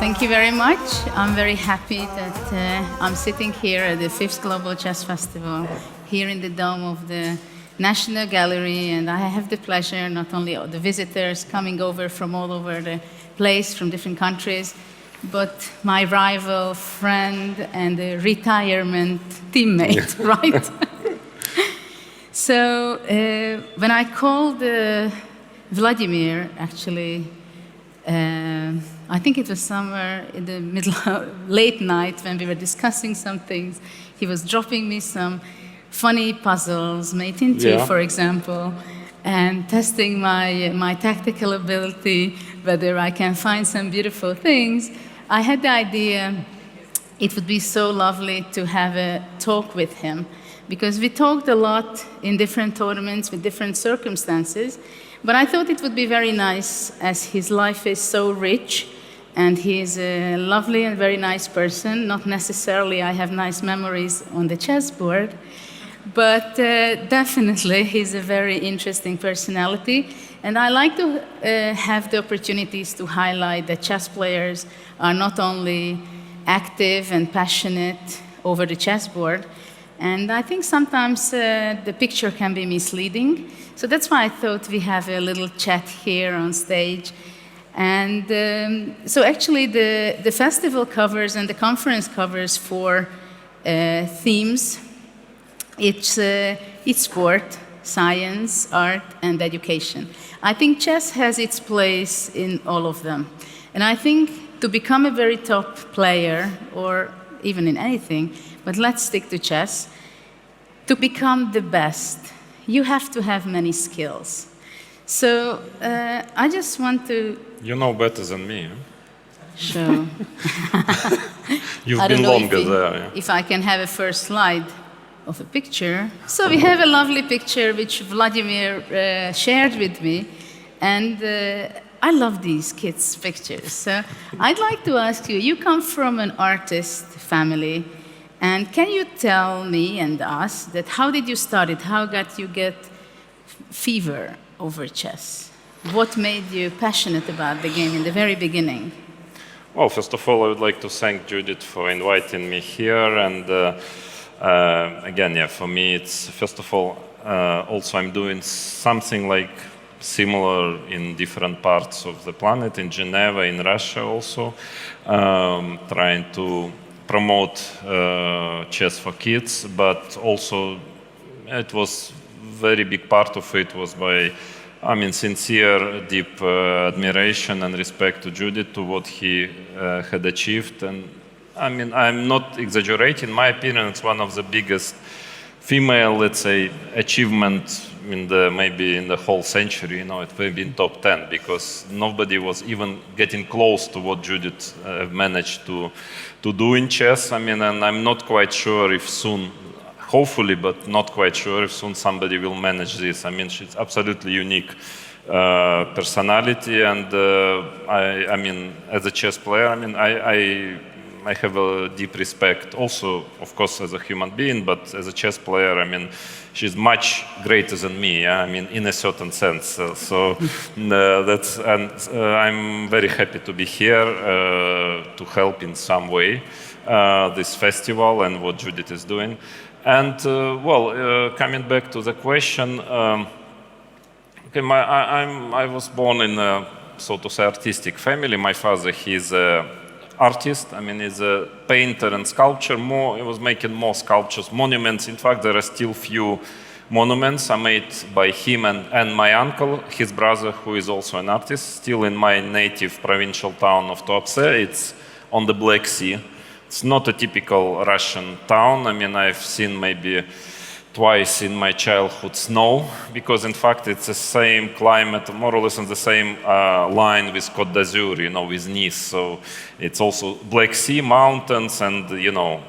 Thank you very much. I'm very happy that I'm sitting here at the 5th Global Chess Festival, here in the dome of the National Gallery, and I have the pleasure, not only of the visitors coming over from all over the place, from different countries, but my rival, friend, and a retirement teammate, right? So when I called Vladimir, actually, I think it was somewhere in the middle of late night when we were discussing some things. He was dropping me some funny puzzles, mate in two, for example, and testing my tactical ability, whether I can find some beautiful things. I had the idea it would be so lovely to have a talk with him, because we talked a lot in different tournaments with different circumstances, but I thought it would be very nice, as his life is so rich, and he's a lovely and very nice person. Not necessarily I have nice memories on the chessboard, but definitely he's a very interesting personality. And I like to have the opportunities to highlight that chess players are not only active and passionate over the chessboard, and I think sometimes the picture can be misleading. So that's why I thought we have a little chat here on stage. And so actually the festival covers and the conference covers 4 themes. It's sport, science, art, and education. I think chess has its place in all of them. And I think to become a very top player, or even in anything, but let's stick to chess, to become the best, you have to have many skills. So I just want to... You know better than me. Huh? Sure. You've been longer there. Yeah. If I can have a first slide of a picture. So we have a lovely picture which Vladimir shared with me. And I love these kids' pictures. So I'd like to ask you, you come from an artist family. And can you tell me and us that how did you start it? How got you get fever over chess? What made you passionate about the game in the very beginning? Well, first of all, I would like to thank Judith for inviting me here. And again, yeah, for me, it's first of all, also I'm doing something like similar in different parts of the planet, in Geneva, in Russia also, trying to promote chess for kids, but also it was very big part of it was by, I mean, sincere, deep admiration and respect to Judith, to what he had achieved. And I mean, I'm not exaggerating. In my opinion, it's one of the biggest female, let's say, achievement in the maybe in the whole century. You know, it may be in top 10 because nobody was even getting close to what Judith managed to do in chess. I mean, and I'm not quite sure if soon, hopefully, but not quite sure if soon somebody will manage this. I mean, she's absolutely unique personality, and I mean, as a chess player, I mean, I have a deep respect also, of course, as a human being, but as a chess player, I mean, she's much greater than me, yeah? I mean, in a certain sense. That's, and I'm very happy to be here to help in some way this festival and what Judith is doing. And well, coming back to the question, okay, I was born in a, so to say, artistic family. My father, he's an artist. I mean, he's a painter and sculptor. He was making more sculptures, monuments. In fact, there are still few monuments are made by him and my uncle, his brother, who is also an artist, still in my native provincial town of Tuapse. It's on the Black Sea. It's not a typical Russian town. I mean, I've seen maybe twice in my childhood snow, because in fact it's the same climate, more or less on the same line with Côte d'Azur, you know, with Nice. So it's also Black Sea, mountains, and, you know,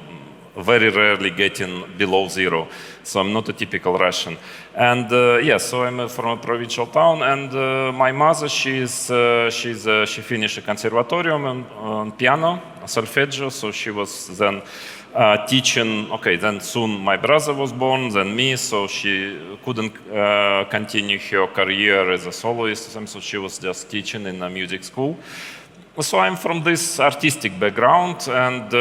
very rarely getting below 0. So I'm not a typical Russian. And yeah, so I'm from a provincial town, and my mother, she finished a conservatorium on piano, solfeggio, so she was then teaching. Okay, then soon my brother was born, then me, so she couldn't continue her career as a soloist, so she was just teaching in a music school. So I'm from this artistic background, and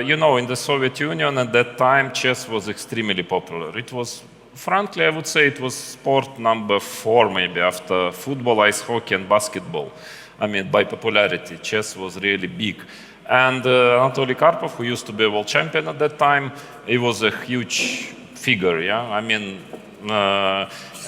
you know, in the Soviet Union at that time, chess was extremely popular. It was, frankly, I would say it was sport number 4 maybe after football, ice hockey, and basketball. I mean, by popularity, chess was really big. And Anatoly Karpov, who used to be a world champion at that time, he was a huge figure, yeah? I mean,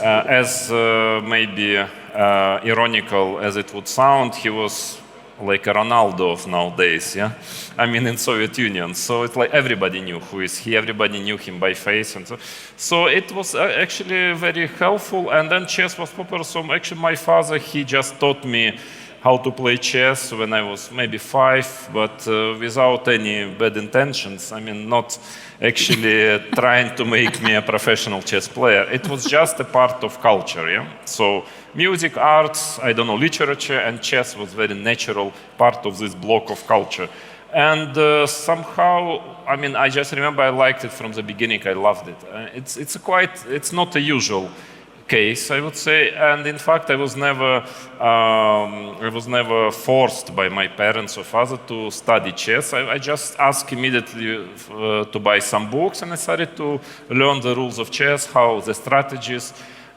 as maybe ironical as it would sound, he was like a Ronaldo of nowadays, yeah? I mean, in Soviet Union. So it's like everybody knew who is he, everybody knew him by face. And so it was actually very helpful. And then chess was popular. So actually my father, he just taught me how to play chess when I was maybe 5, but without any bad intentions. I mean, not actually trying to make me a professional chess player. It was just a part of culture, yeah? So music, arts, I don't know, literature, and chess was very natural part of this block of culture. And somehow, I mean, I just remember I liked it from the beginning. I loved it. It's not a usual case, I would say, and in fact, I was never forced by my parents or father to study chess. I just asked immediately to buy some books, and I started to learn the rules of chess, how the strategies,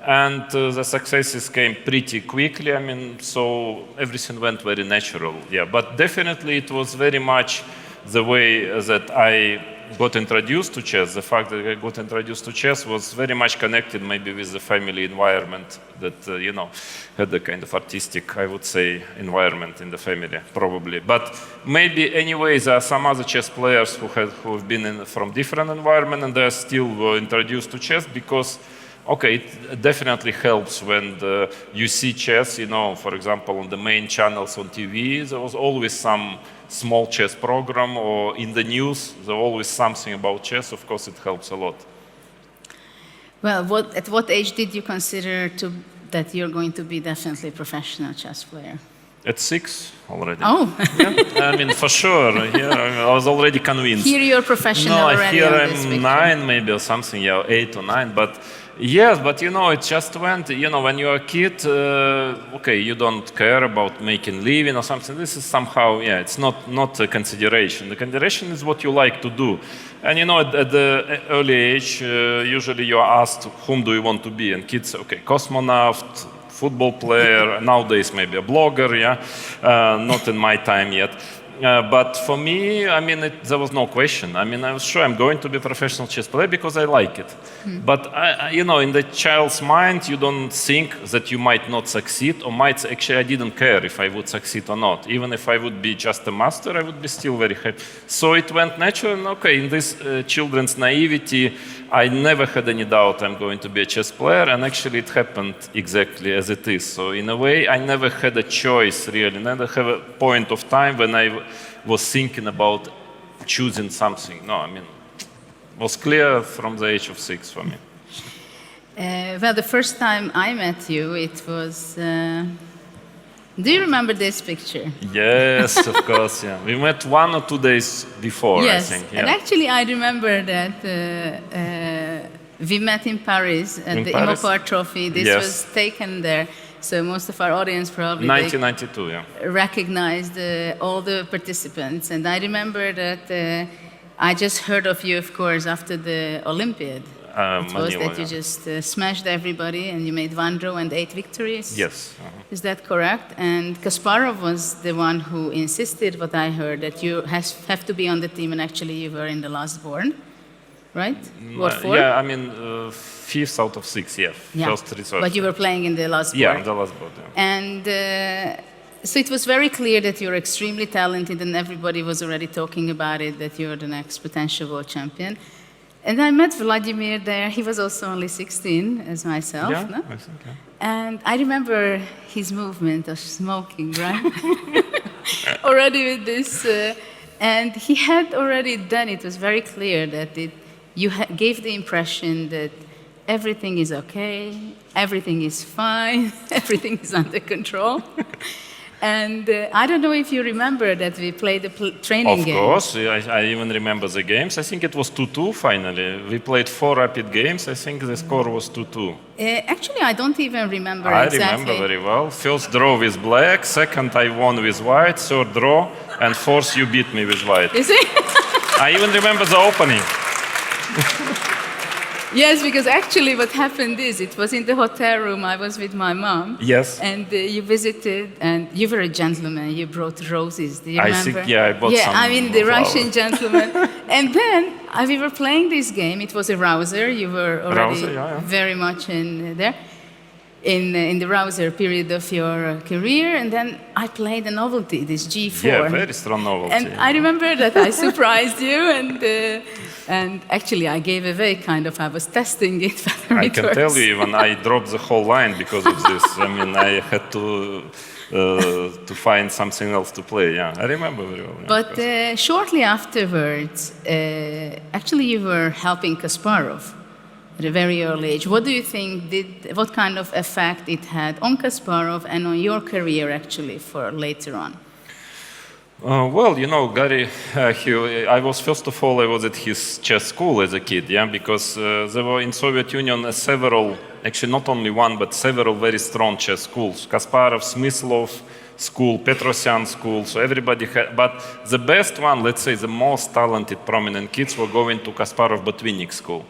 and the successes came pretty quickly. I mean, so everything went very natural. Yeah, but definitely it was very much the way that I got introduced to chess. The fact that I got introduced to chess was very much connected maybe with the family environment that, you know, had a kind of artistic, I would say, environment in the family, probably. But maybe anyway, there are some other chess players who have been from different environment and they still were introduced to chess because, okay, it definitely helps when you see chess, you know, for example, on the main channels on TV, there was always some small chess program, or in the news, there's always something about chess. Of course, it helps a lot. Well, at what age did you consider that you're going to be definitely a professional chess player? At 6 already. Oh. Yeah, I mean, for sure. Yeah, I was already convinced. Here you're professional already. Here on this I'm picture. 9 maybe or something, yeah, 8 or 9. But yes, but you know, it just went, you know, when you're a kid, okay, you don't care about making living or something. This is somehow, yeah, it's not a consideration. The consideration is what you like to do. And you know, at the early age, usually you are asked, whom do you want to be? And kids say, okay, cosmonaut, football player, nowadays maybe a blogger, yeah, not in my time yet. But for me, I mean, there was no question. I mean, I was sure I'm going to be a professional chess player because I like it. But, you know, in the child's mind, you don't think that you might not succeed or might, actually, I didn't care if I would succeed or not. Even if I would be just a master, I would be still very happy. So it went natural, and okay, in this children's naivety, I never had any doubt I'm going to be a chess player, and actually it happened exactly as it is. So in a way, I never had a choice, really. Never had a point of time when I was thinking about choosing something. No, I mean, it was clear from the age of 6 for me. Well, the first time I met you, it was... do you remember this picture? Yes, of course, yeah. We met 1 or 2 days before, yes. I think. Yeah. And actually, I remember that we met in Paris at the Imopar Trophy. This was taken there. So most of our audience probably 1992, yeah. recognized all the participants. And I remember that I just heard of you, of course, after the Olympiad. It was that you just smashed everybody and you made 1 draw and 8 victories? Yes. Is that correct? And Kasparov was the one who insisted, what I heard, that you have to be on the team, and actually you were in the last board, right? What, 4? Yeah, I mean, 5th out of 6, yeah. First result. But you were playing in the last board. Yeah, in the last board, yeah. And so it was very clear that you're extremely talented, and everybody was already talking about it, that you're the next potential world champion. And I met Vladimir there. He was also only 16, as myself. Yeah, no? I think, yeah. And I remember his movement of smoking, right? Already with this. And he had already done it. It was very clear that you gave the impression that everything is okay, everything is fine, everything is under control. And I don't know if you remember that we played a training game. Of course, I even remember the games. I think it was 2-2 finally. We played 4 rapid games. I think the score was 2-2. Actually, I don't even remember I exactly. remember very well. First draw with black, second I won with white, third draw, and fourth you beat me with white. You see? I even remember the opening. Yes, because actually what happened is, it was in the hotel room, I was with my mom. Yes. And you visited, and you were a gentleman, you brought roses, do you I remember? think, yeah, I bought some Yeah, I mean, the flowers. Russian gentleman. And then we were playing this game, it was a rouser, you were already Rouser, yeah. very much in there. In the rouser period of your career, and then I played a novelty, this G4. Yeah, very strong novelty. And I remember that I surprised you, and actually I gave away kind of, I was testing it whether I it can works. tell you, even I dropped the whole line because of this. I mean, I had to find something else to play. Yeah, I remember very well. Yeah, But shortly afterwards, actually you were helping Kasparov at a very early age. What do you think what kind of effect it had on Kasparov and on your career actually for later on? Well, you know, Gary, I was, first of all, I was at his chess school as a kid, yeah, because there were in Soviet Union several, actually not only one, but several very strong chess schools. Kasparov, Smyslov school, Petrosyan school, so everybody had, but the best one, let's say the most talented, prominent kids were going to Kasparov-Botvinnik school.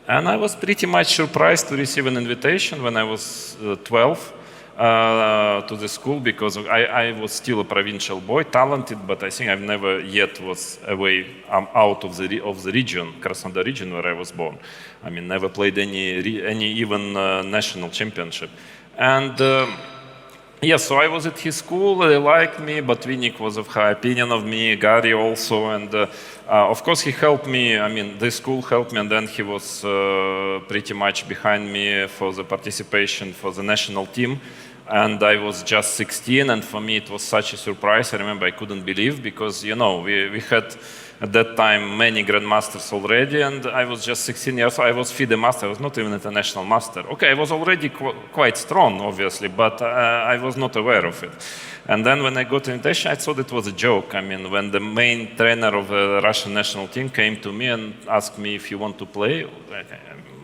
And I was pretty much surprised to receive an invitation when I was 12 to the school, because I was still a provincial boy, talented, but I think I've never yet was away out of the region, Krasnodar region where I was born. I mean, never played any even national championship. And yeah, so I was at his school, they liked me, Botvinnik was of high opinion of me, Gary also, and of course he helped me, I mean, the school helped me, and then he was pretty much behind me for the participation for the national team. And I was just 16, and for me it was such a surprise. I remember I couldn't believe, because, you know, we had at that time many grandmasters already, and I was just 16 years old. I was FIDE master, I was not even international master. Okay, I was already quite strong, obviously, but I was not aware of it. And then when I got the invitation, I thought it was a joke. I mean, when the main trainer of the Russian national team came to me and asked me if you want to play,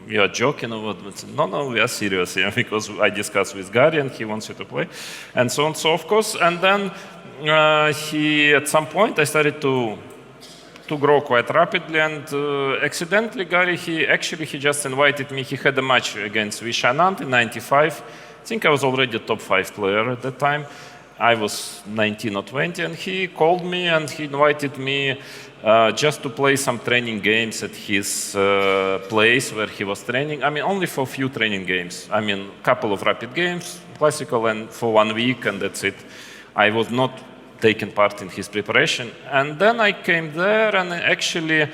you are joking or what? No, we are serious, yeah, because I discussed with Gary and he wants you to play, and so on. So of course, and then at some point I started to grow quite rapidly, and accidentally Gary, he just invited me. He had a match against Vishanand in '95. I think I was already a top 5 player at that time. I was 19 or 20, and he called me and he invited me just to play some training games at his place where he was training. I mean, only for a few training games. I mean, a couple of rapid games, classical, and for 1 week, and that's it. I was not taking part in his preparation. And then I came there, and actually,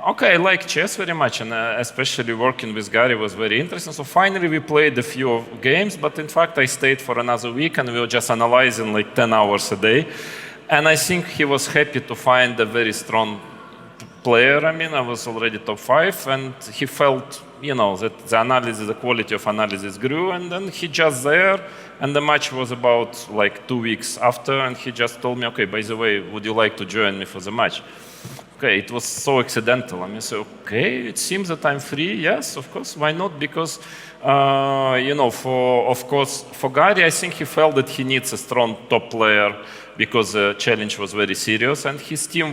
okay, I like chess very much, and especially working with Gary was very interesting. So finally we played a few games, but in fact I stayed for another week, and we were just analyzing like 10 hours a day. And I think he was happy to find a very strong player. I mean, I was already top 5, and he felt, you know, that the quality of analysis grew, and then he just there, and the match was about like 2 weeks after, and he just told me, okay, by the way, would you like to join me for the match? Okay, it was so accidental. I mean, so, okay, it seems that I'm free. Yes, of course, why not? Because, you know, for Gary, I think he felt that he needs a strong top player, because the challenge was very serious, and his team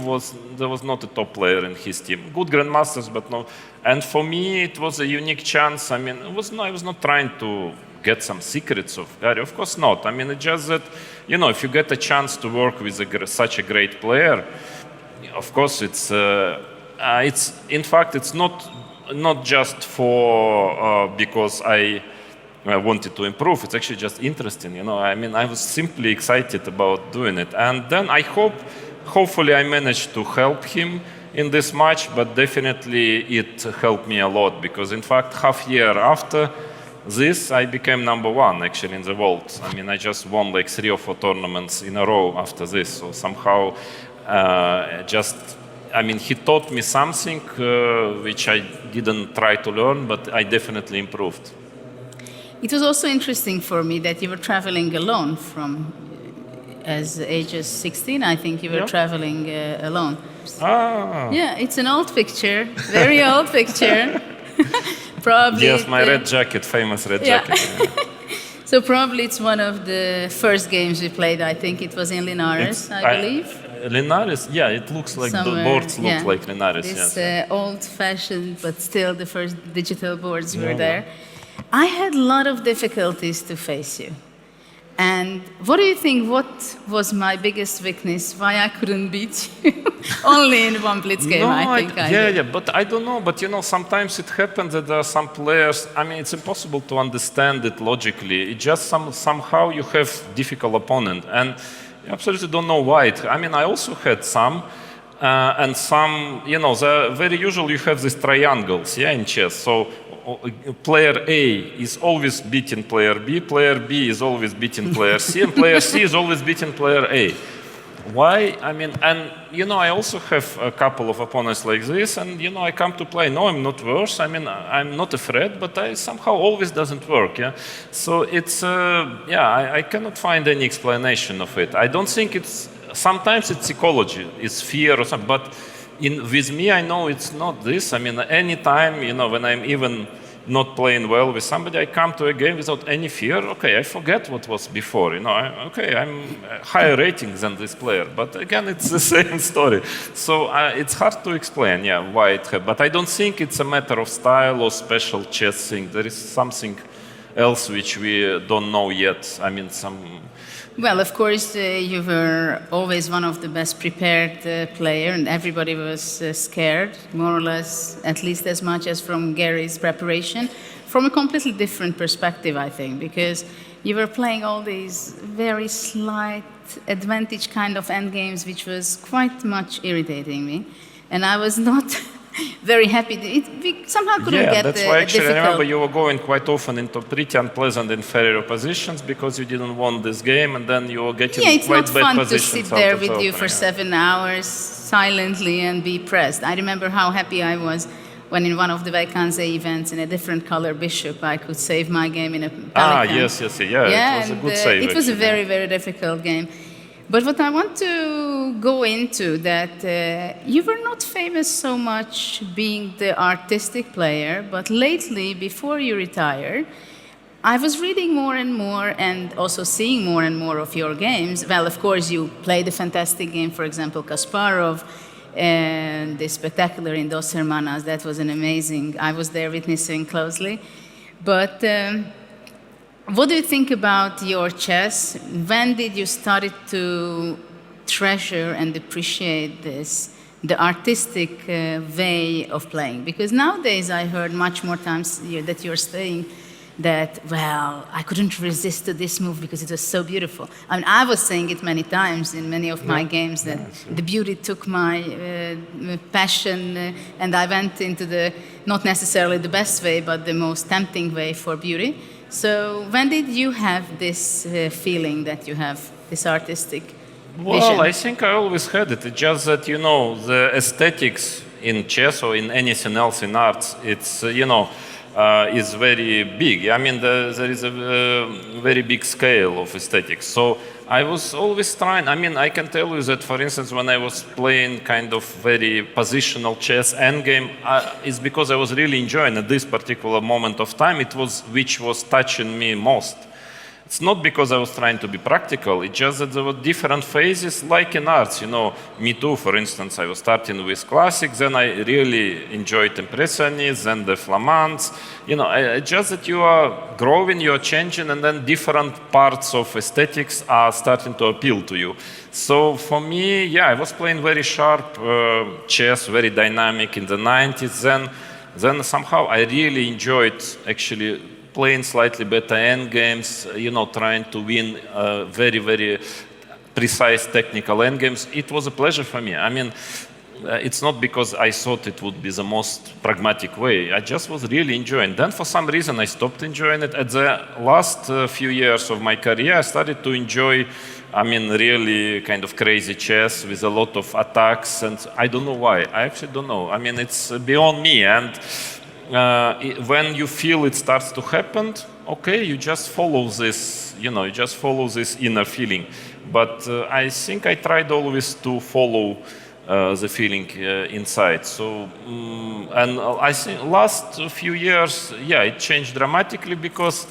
there was not a top player in his team. Good grandmasters, but no. And for me, it was a unique chance. I mean, I was not trying to get some secrets of Gary. Of course not. I mean, it's just that, you know, if you get a chance to work with such a great player, of course, it's in fact, it's not just for because I wanted to improve. It's actually just interesting, you know. I mean, I was simply excited about doing it, and then hopefully, I managed to help him in this match. But definitely, it helped me a lot, because in fact, half year after this, I became #1 actually in the world. I mean, I just won like 3 or 4 tournaments in a row after this. So somehow. I mean, he taught me something which I didn't try to learn, but I definitely improved. It was also interesting for me that you were traveling alone as age as 16, I think you were Yeah. traveling alone. Ah. Yeah, it's an old picture, very old picture. Probably. Yes, my red jacket, famous red Yeah. jacket. Yeah. So probably it's one of the first games we played. I think it was in Linares, I believe. Linares, yeah, it looks like the Somewhere, boards look yeah. like Linares. This Yes. old-fashioned, but still the first digital boards were Yeah, there. I had a lot of difficulties to face you. And what do you think? What was my biggest weakness? Why I couldn't beat you? Only in one blitz game, No, I think. yeah, but I don't know. But sometimes it happens that there are some players. I mean, it's impossible to understand it logically. It just somehow you have difficult opponent, and you absolutely don't know why. I mean, I also had some, and some. The very usual you have these triangles, yeah, in chess. So player A is always beating player B is always beating player C, and player C is always beating player A. Why? I mean, and I also have a couple of opponents like this, and I come to play. No, I'm not worse. I mean, I'm not afraid, but I somehow always doesn't work. Yeah. So it's I cannot find any explanation of it. I don't think it's. Sometimes it's psychology, it's fear or something. But with me, I know it's not this. I mean, anytime when I'm even not playing well with somebody, I come to a game without any fear. Okay, I forget what was before. I'm higher rating than this player. But again, it's the same story. So it's hard to explain, why it happened. But I don't think it's a matter of style or special chess thing. There is something else which we don't know yet. I mean, Well, of course, you were always one of the best prepared player, and everybody was scared, more or less, at least as much as from Gary's preparation, from a completely different perspective, I think, because you were playing all these very slight advantage kind of endgames, which was quite much irritating me, and I was not very happy. We somehow couldn't get that's why actually difficult. I remember you were going quite often into pretty unpleasant inferior positions because you didn't want this game, and then you were getting it's quite not bad fun to positions. sit there out of with the you for opening. 7 hours silently and be pressed. I remember how happy I was when in one of the Vaikanze events in a different color bishop I could save my game in a pelican. Yes, it was a good save. It was a actually. very, very difficult game. But what I want to go into that you were not famous so much being the artistic player, but lately, before you retired, I was reading more and more and also seeing more and more of your games. Well, of course, you played a fantastic game, for example, Kasparov, and the spectacular in Dos Hermanas. That was an amazing, I was there witnessing closely. But what do you think about your chess? When did you start to treasure and appreciate this, the artistic way of playing? Because nowadays I heard much more times that you're saying that, well, I couldn't resist to this move because it was so beautiful. I mean, I was saying it many times in many of my games that the beauty took my passion and I went into the, not necessarily the best way, but the most tempting way for beauty. So when did you have this feeling that you have this artistic vision? Well, I think I always had it. It's just that, the aesthetics in chess or in anything else in arts, it's, is very big. I mean, there is a very big scale of aesthetics. So I was always trying. I mean, I can tell you that, for instance, when I was playing kind of very positional chess endgame, it's because I was really enjoying at this particular moment of time. Which was touching me most. It's not because I was trying to be practical, it's just that there were different phases, like in arts. Me too, for instance, I was starting with classics, then I really enjoyed Impressionists, then the Flamands. Just that you are growing, you are changing, and then different parts of aesthetics are starting to appeal to you. So for me, I was playing very sharp chess, very dynamic in the 90s. Then somehow I really enjoyed actually playing slightly better endgames, trying to win very, very precise technical endgames. It was a pleasure for me. I mean, it's not because I thought it would be the most pragmatic way. I just was really enjoying. Then for some reason I stopped enjoying it. At the last few years of my career, I started to enjoy, really kind of crazy chess with a lot of attacks. And I don't know why. I actually don't know. I mean, it's beyond me. And when you feel it starts to happen, okay, you just follow this, you just follow this inner feeling. But I think I tried always to follow the feeling inside. So, and I think last few years, yeah, it changed dramatically because,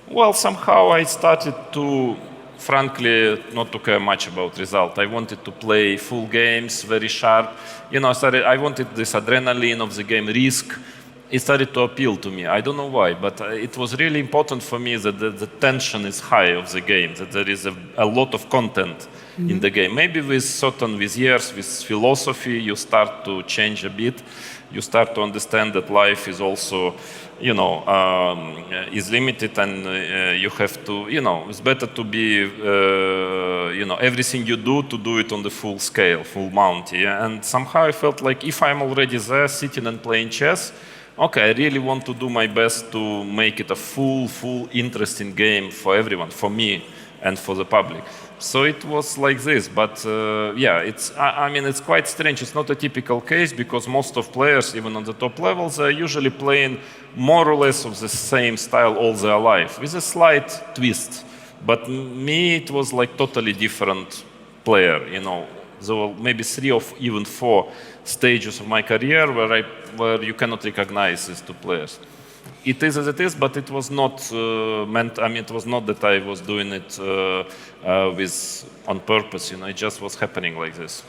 well, somehow I started to, frankly, not to care much about result. I wanted to play full games, very sharp. I wanted this adrenaline of the game, risk. It started to appeal to me. I don't know why, but it was really important for me that the tension is high of the game, that there is a lot of content in the game. Maybe with years, with philosophy, you start to change a bit. You start to understand that life is also, is limited, and you have to, it's better to be, everything you do, to do it on the full scale, full mount. Yeah? And somehow I felt like if I'm already there, sitting and playing chess, okay, I really want to do my best to make it a full, interesting game for everyone, for me and for the public. So it was like this, but yeah, it's quite strange. It's not a typical case because most of players, even on the top levels, are usually playing more or less of the same style all their life, with a slight twist. But me, it was like totally different player, There were maybe 3 or even 4 stages of my career where you cannot recognize these 2 players. It is as it is, but it was not it was not that I was doing it on purpose. It just was happening like this.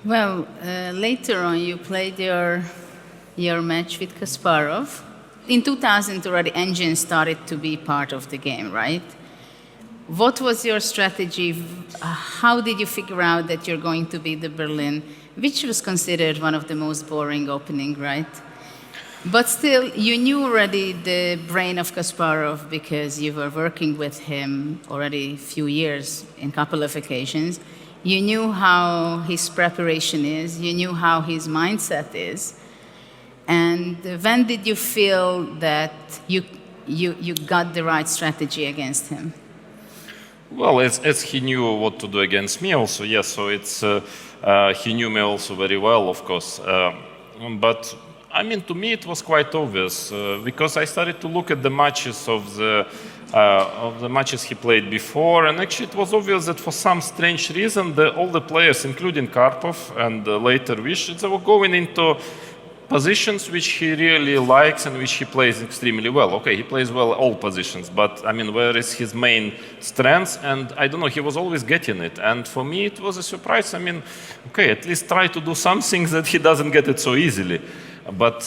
Well, later on, you played your match with Kasparov. In 2000, already engines started to be part of the game, right? What was your strategy? How did you figure out that you're going to beat the Berlin, which was considered one of the most boring opening, right? But still, you knew already the brain of Kasparov because you were working with him already a few years in a couple of occasions. You knew how his preparation is. You knew how his mindset is. And when did you feel that you got the right strategy against him? Well, as he knew what to do against me also, yes, so he knew me also very well, of course. But to me it was quite obvious because I started to look at the matches of the matches he played before, and actually it was obvious that for some strange reason all the players, including Karpov and later Vish, they were going into positions which he really likes and which he plays extremely well. Okay, he plays well all positions, but where is his main strength? And I don't know, he was always getting it. And for me, it was a surprise. Okay, at least try to do something that he doesn't get it so easily. But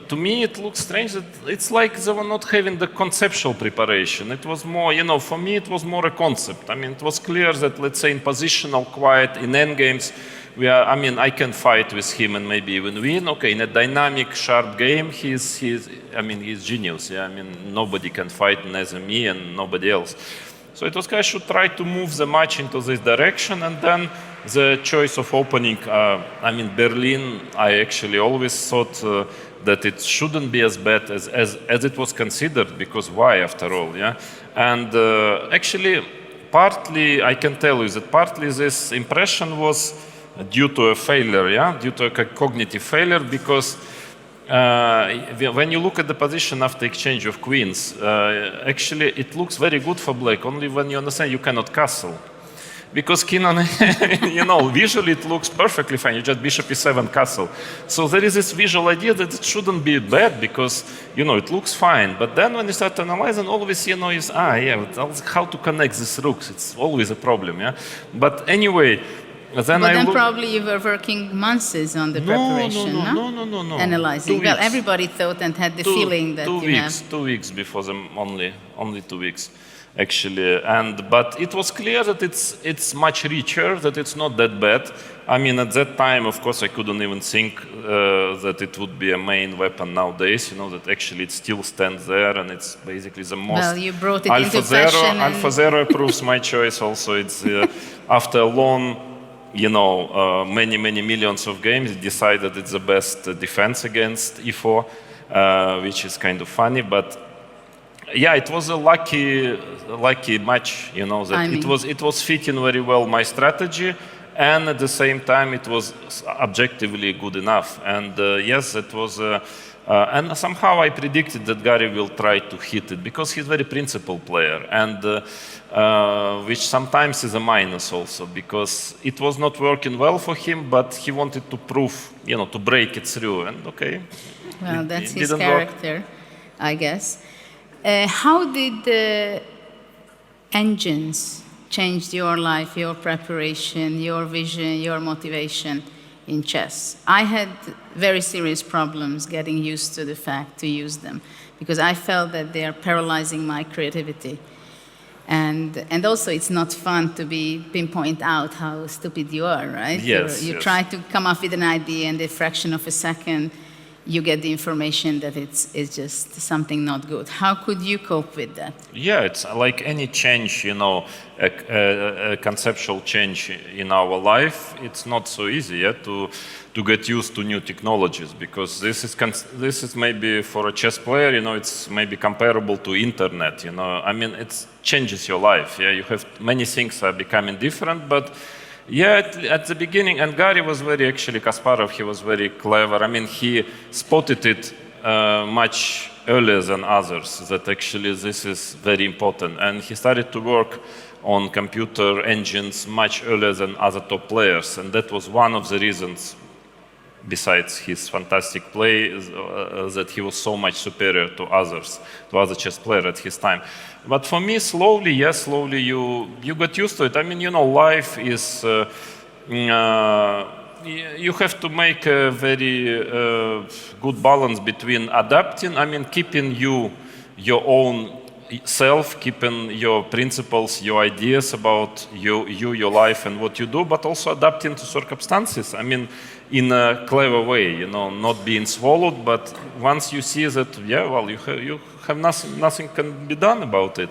to me, it looks strange that it's like they were not having the conceptual preparation. It was more, for me, it was more a concept. It was clear that, let's say, in positional quiet, in endgames, I can fight with him and maybe even win. Okay, in a dynamic, sharp game, he's genius. Yeah, nobody can fight, neither me and nobody else. So it was I should try to move the match into this direction, and then the choice of opening. Berlin. I actually always thought that it shouldn't be as bad as it was considered, because why, after all? Yeah, and actually, partly I can tell you that partly this impression was due to a failure, due to a cognitive failure, because when you look at the position after exchange of queens, actually it looks very good for black, only when you understand you cannot castle. Because king on, visually it looks perfectly fine, you just bishop e7 castle. So there is this visual idea that it shouldn't be bad, because, it looks fine. But then when you start analyzing, always, is, how to connect these rooks, it's always a problem, But anyway, then probably you were working months on the preparation, no. Analyzing. Well, everybody thought and had the feeling that 2 weeks before them, only 2 weeks, actually. But it was clear that it's much richer, that it's not that bad. At that time, of course, I couldn't even think that it would be a main weapon nowadays. That actually it still stands there, and it's basically the most. Well, you brought it into fashion. Alpha Zero proves my choice. Also, it's after a long. Many millions of games, decided it's the best defense against e4, which is kind of funny. But yeah, it was a lucky match. That it was fitting very well my strategy, and at the same time it was objectively good enough. And yes, it was And somehow I predicted that Gary will try to hit it because he's a very principled player, and which sometimes is a minus also because it was not working well for him, but he wanted to prove, to break it through, and okay. Well, that's his didn't character, I guess. How did the engines changed your life, your preparation, your vision, your motivation in chess? I had very serious problems getting used to the fact to use them because I felt that they are paralyzing my creativity. And also it's not fun to pinpoint out how stupid you are, right? Yes, You yes. try to come up with an idea and in a fraction of a second you get the information that it's just something not good. How could you cope with that? Yeah, it's like any change, a conceptual change in our life. It's not so easy to get used to new technologies because this is maybe for a chess player, it's maybe comparable to internet. I mean, it changes your life. Yeah, you have many things are becoming different, but. Yeah, at the beginning, and Gary was Kasparov, he was very clever. I mean, he spotted it much earlier than others, that actually this is very important. And he started to work on computer engines much earlier than other top players. And that was one of the reasons, besides his fantastic play, that he was so much superior to other chess players at his time. But for me, slowly you got used to it. I mean, life is, you have to make a very good balance between adapting, I mean, keeping your own self, keeping your principles, your ideas about your life and what you do, but also adapting to circumstances. I mean, in a clever way, not being swallowed, but once you see that, yeah, well, you have nothing can be done about it.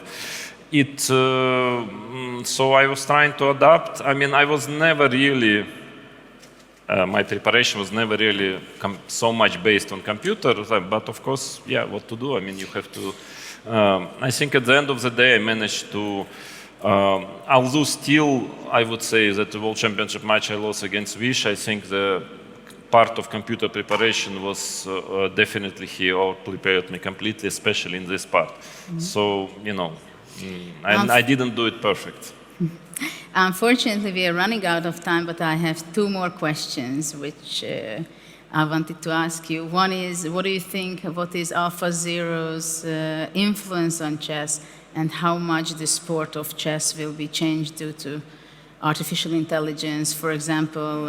So I was trying to adapt. I mean, I was never really, my preparation was never really so much based on computers, but of course, yeah, what to do? I mean, you have to, I think at the end of the day, I managed to, although still, I would say that the World Championship match I lost against Vish, I think the part of computer preparation was definitely he outprepared me completely, especially in this part. Mm-hmm. So, I didn't do it perfect. Unfortunately, we are running out of time, but I have two more questions which I wanted to ask you. One is, what do you think, what is AlphaZero's influence on chess and how much the sport of chess will be changed due to artificial intelligence? For example,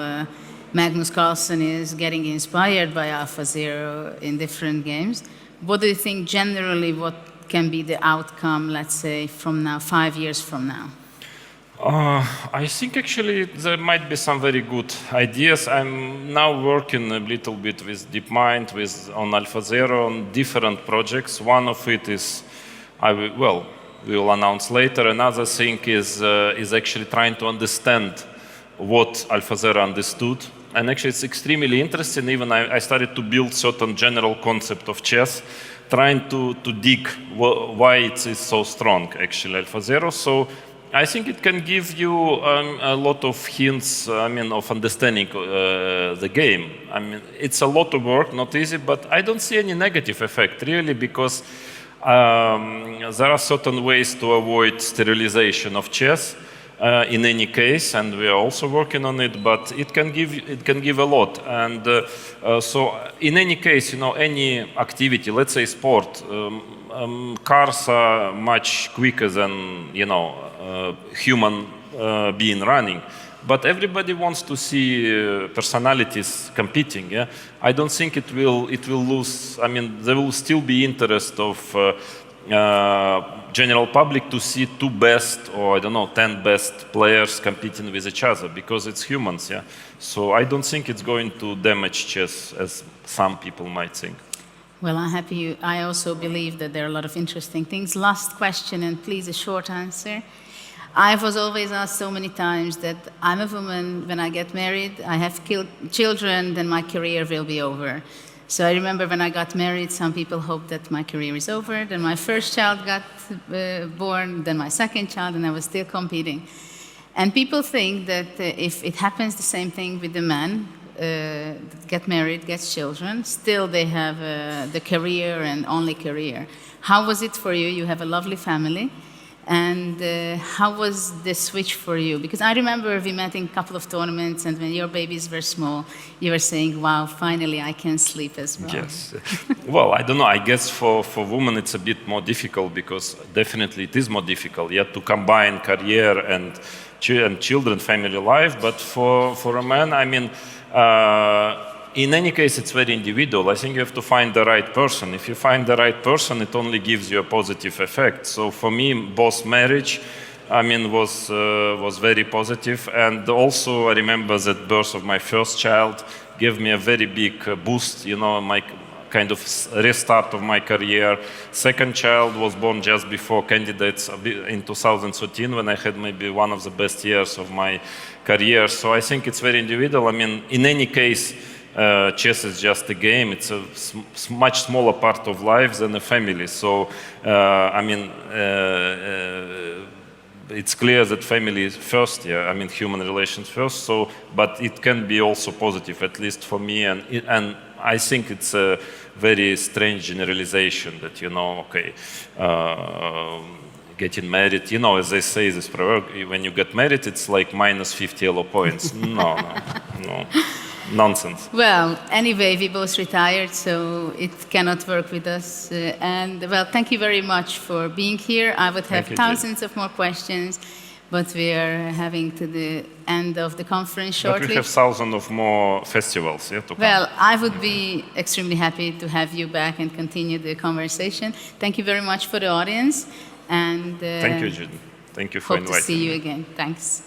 Magnus Carlsen is getting inspired by AlphaZero in different games. What do you think generally, what can be the outcome, let's say, from now, 5 years from now? I think actually there might be some very good ideas. I'm now working a little bit with DeepMind, on AlphaZero, on different projects. One of it is, we will announce later. Another thing is actually trying to understand what AlphaZero understood. And actually it's extremely interesting. Even I started to build certain general concept of chess, trying to dig why it is so strong, actually, AlphaZero. So I think it can give you a lot of hints, of understanding the game. I mean, it's a lot of work, not easy, but I don't see any negative effect, really, because there are certain ways to avoid sterilization of chess in any case, and we are also working on it, but it can give a lot. And so in any case, any activity, let's say sport, cars are much quicker than, human being running. But everybody wants to see personalities competing. Yeah, I don't think it will lose. I mean, there will still be interest of general public to see 2 best or 10 best players competing with each other because it's humans. Yeah, so I don't think it's going to damage chess as some people might think. Well, I'm happy. I also believe that there are a lot of interesting things. Last question, and please a short answer. I was always asked so many times that I'm a woman, when I get married, I have children, then my career will be over. So I remember when I got married, some people hoped that my career is over. Then my first child got born, then my second child, and I was still competing. And people think that if it happens the same thing with the man, get married, get children. Still, they have the career and only career. How was it for you? You have a lovely family. And how was the switch for you? Because I remember we met in a couple of tournaments, and when your babies were small, you were saying, wow, finally I can sleep as well. Yes. Well, I don't know. I guess for women it's a bit more difficult, because definitely it is more difficult. You have to combine career and children, family life. But for a man, I mean, in any case, it's very individual. I think you have to find the right person. If you find the right person, it only gives you a positive effect. So for me, both marriage, I mean, was very positive. And also, I remember that birth of my first child gave me a very big boost, you know, my kind of restart of my career. Second child was born just before candidates in 2013, when I had maybe one of the best years of my career. So I think it's very individual. I mean, in any case, chess is just a game. It's a much smaller part of life than a family. So, I mean, it's clear that family is first, yeah, I mean, human relations first, so, but it can be also positive, at least for me, and I think it's a very strange generalization that, you know, okay, getting married, you know, as they say, this proverb, when you get married, it's like minus 50 elo points. No. Nonsense. Well, anyway, we both retired, so it cannot work with us. And, well, thank you very much for being here. I would have thousands of more questions, but we are having to the end of the conference shortly. But we have thousands of more festivals, yeah, to come. Well, I would be extremely happy to have you back and continue the conversation. Thank you very much for the audience. And thank you, Judith. Thank you for inviting me. Hope to see you again. Thanks.